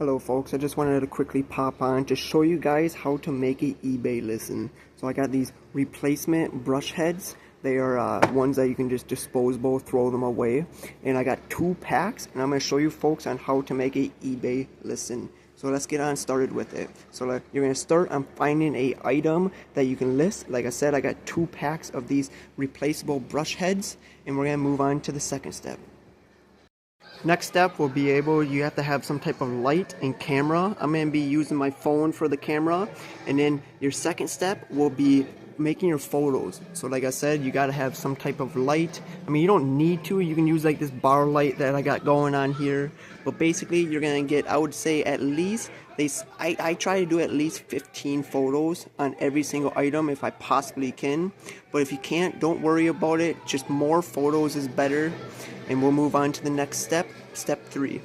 Hello folks, I just wanted to quickly pop on to show you guys how to make an eBay listing. So I got these replacement brush heads. They are ones that you can just disposable, throw them away. And I got 2 packs, and I'm going to show you folks on how to make an eBay listing. So let's get on started with it. So you're going to start on finding a item that you can list. Like I said, I got 2 packs of these replaceable brush heads, and we're going to move on to the second step. Next step will be you have to have some type of light and camera. I'm going to be using my phone for the camera. And then your second step will be making your photos. So like I said, you got to have some type of light. I mean, you don't need to. You can use like this bar light that I got going on here. But basically, you're going to get, I would say at least, I try to do at least 15 photos on every single item if I possibly can. But if you can't, don't worry about it. Just more photos is better. And we'll move on to the next step, step 3.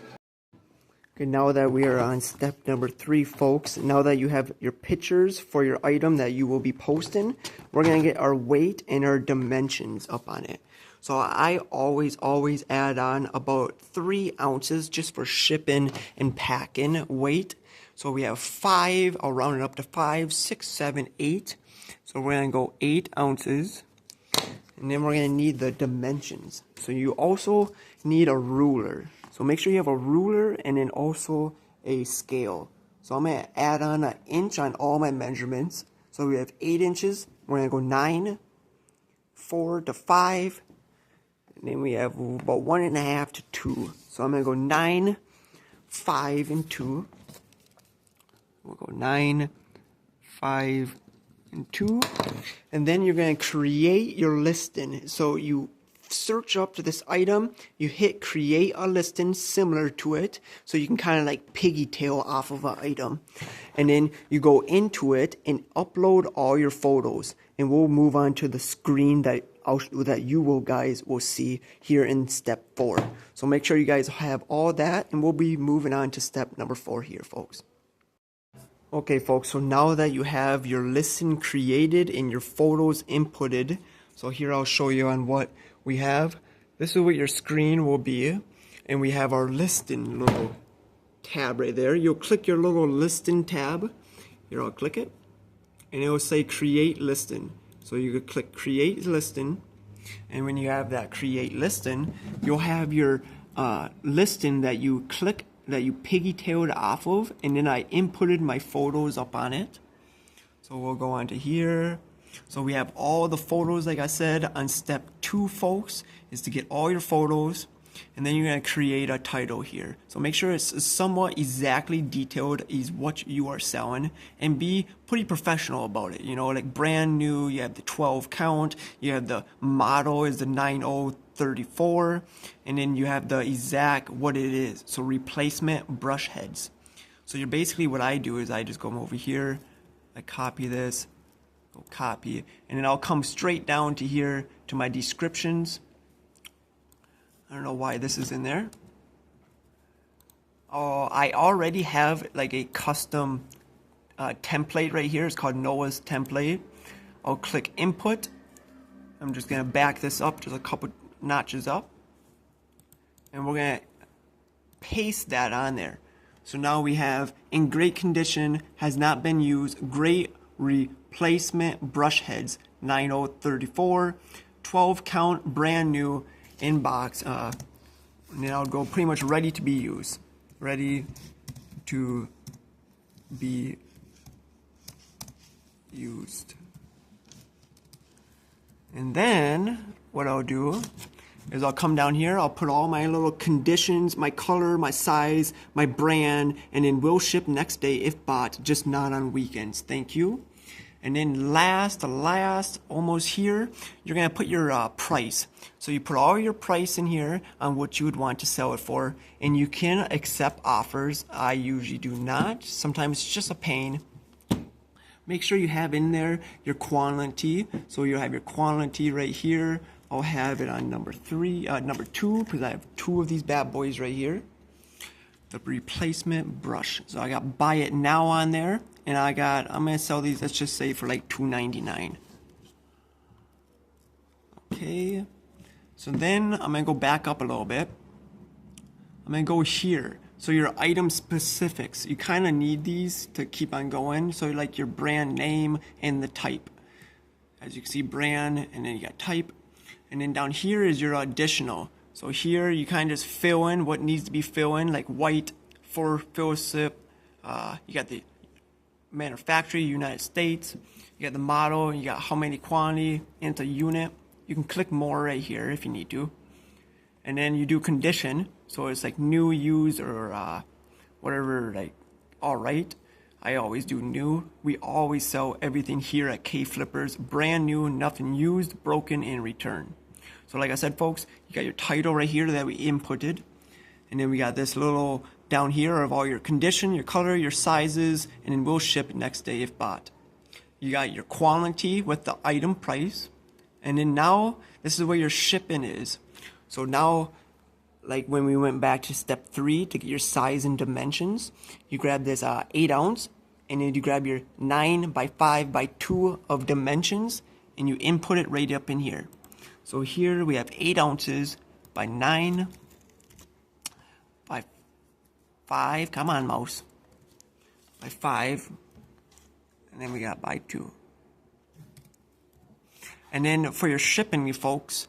Okay, now that we are on step number 3, folks, now that you have your pictures for your item that you will be posting, we're going to get our weight and our dimensions up on it. So I always add on about 3 ounces just for shipping and packing weight. So we have 5, I'll round it up to 5, 6, 7, 8. So we're going to go 8 ounces. And then we're going to need the dimensions. So you also need a ruler. So make sure you have a ruler and then also a scale. So I'm going to add on 1 inch on all my measurements. So we have 8 inches. We're going to go 9, 4 to 5. And then we have about 1.5 to 2. So I'm going to go 9, 5, and 2. We'll go 9, 5, and 2. And then you're going to create your listing. So you search up to this item, you hit create a listing similar to it, so you can kind of like piggy tail off of an item. And then you go into it and upload all your photos, and we'll move on to the screen that you guys will see here in step 4. So make sure you guys have all that, and we'll be moving on to step number 4 here, folks. Okay folks, so now that you have your listing created and your photos inputted, so here I'll show you on what we have. This is what your screen will be, and we have our listing little tab right there. You'll click your little listing tab. Here, I'll click it, and it will say create listing. So you could click create listing, and when you have that create listing, you'll have your listing that you click, that you piggy-tailed off of, and then I inputted my photos up on it. So we'll go on to here. So we have all the photos, like I said, on step 2, folks, is to get all your photos, and then you're going to create a title here. So make sure it's somewhat exactly detailed is what you are selling, and be pretty professional about it. You know, like brand new, you have the 12 count, you have the model is the 9034, and then you have the exact what it is. So replacement brush heads. So you're basically, what I do is I just go over here, I copy this, go copy, and then I'll come straight down to here to my descriptions. I don't know why this is in there. Oh, I already have like a custom template right here. It's called Noah's template. I'll click input. I'm just going to back this up just a couple notches up, and we're going to paste that on there. So now we have in great condition, has not been used, great replacement brush heads, 9034, 12 count, brand new, inbox, and then I'll go pretty much ready to be used. Ready to be used. And then what I'll do is I'll come down here, I'll put all my little conditions, my color, my size, my brand, and then will ship next day if bought, just not on weekends. Thank you. And then last, almost here, you're going to put your price. So you put all your price in here on what you would want to sell it for, and you can accept offers. I usually do not. Sometimes it's just a pain. Make sure you have in there your quantity. So you'll have your quantity right here. I'll have it on number 2, because I have 2 of these bad boys right here. The replacement brush. So I got buy it now on there, and I'm gonna sell these, let's just say for like $2.99. Okay, so then I'm gonna go back up a little bit. I'm gonna go here So your item specifics, you kind of need these to keep on going. So like your brand name and the type. As you can see, brand, and then you got type. And then down here is your additional. So here you kind of just fill in what needs to be filled in, like white for fellowship. You got the manufacturer, United States. You got the model, you got how many quantity into unit. You can click more right here if you need to. And then you do condition. So it's like new, used, or whatever, like, all right. I always do new. We always sell everything here at K Flippers. Brand new, nothing used, broken, and returned. So like I said, folks, you got your title right here that we inputted. And then we got this little down here of all your condition, your color, your sizes, and then we'll ship next day if bought. You got your quantity with the item price. And then now, this is where your shipping is. So now, like when we went back to step 3 to get your size and dimensions, you grab this 8 ounce, and then you grab your 9 by 5 by 2 of dimensions, and you input it right up in here. So here we have 8 ounces by 9 by 5, come on mouse, by 5, and then we got by 2. And then for your shipping, you folks,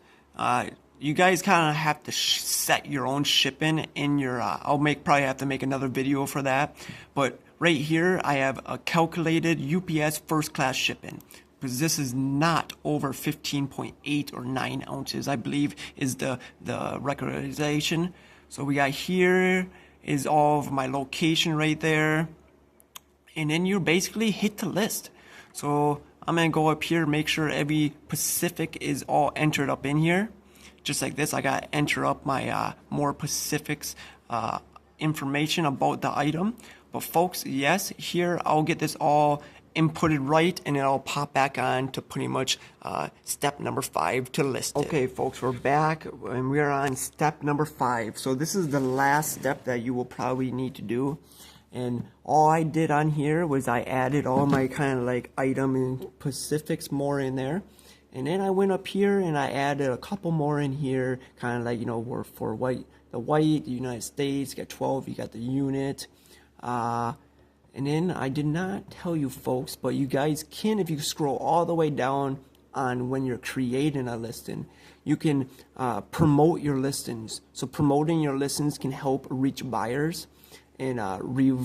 you guys kind of have to set your own shipping in your, I'll probably have to make another video for that. But right here, I have a calculated UPS first class shipping. Because this is not over 15.8 or 9 ounces, I believe is the recordization. So we got here is all of my location right there. And then you basically hit the list. So I'm going to go up here, make sure every Pacific is all entered up in here. Just like this, I got to enter up my more Pacifics information about the item. But folks, yes, here I'll get this all inputted right, and it'll pop back on to pretty much step number 5 to list it. Okay, folks, we're back, and we're on step number 5. So this is the last step that you will probably need to do. And all I did on here was I added all my kind of like item and Pacifics more in there. And then I went up here and I added a couple more in here, kind of like, you know, for white, the United States, you got 12, you got the unit. And then I did not tell you folks, but you guys can, if you scroll all the way down on when you're creating a listing, you can promote your listings. So promoting your listings can help reach buyers and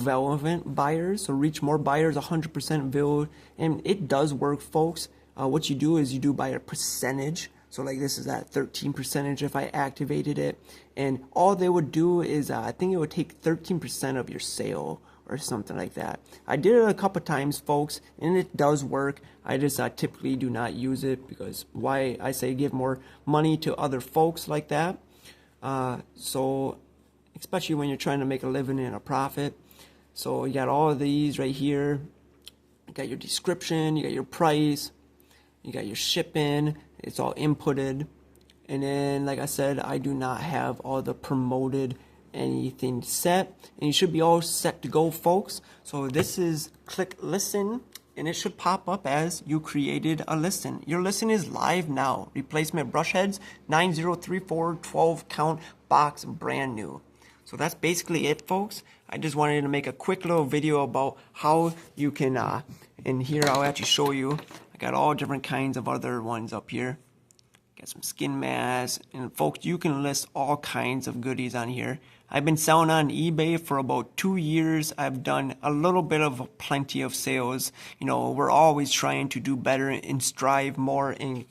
relevant buyers. So reach more buyers, 100% build. And it does work, folks. What you do is you do by a percentage. So like this is at 13% if I activated it. And all they would do is, I think it would take 13% of your sale or something like that. I did it a couple times, folks, and it does work. I just typically do not use it because why I say give more money to other folks like that. So especially when you're trying to make a living and a profit. So you got all of these right here. You got your description, you got your price, you got your shipping, it's all inputted. And then, like I said, I do not have all the promoted anything set. And you should be all set to go, folks. So this is click listen, and it should pop up as you created a listing. Your listing is live now. Replacement brush heads, 9034, 12 count box, brand new. So that's basically it, folks. I just wanted to make a quick little video about how you can, and here I'll actually show you. I got all different kinds of other ones up here. Got some skin masks, and folks, you can list all kinds of goodies on here. I've been selling on eBay for about 2 years. I've done a little bit of plenty of sales. You know, we're always trying to do better and strive more and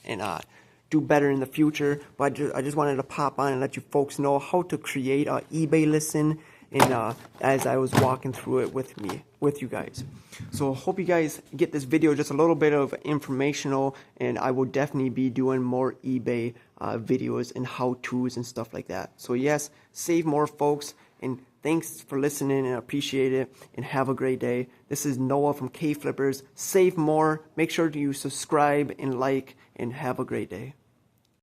do better in the future. But I just wanted to pop on and let you folks know how to create an eBay listing, and as I was walking through it with you guys. So hope you guys get this video just a little bit of informational, and I will definitely be doing more eBay videos and how-tos and stuff like that. So yes, save more, folks, and thanks for listening, and I appreciate it, and have a great day. This is Noah from K Flippers. Save more, make sure you subscribe and like, and have a great day.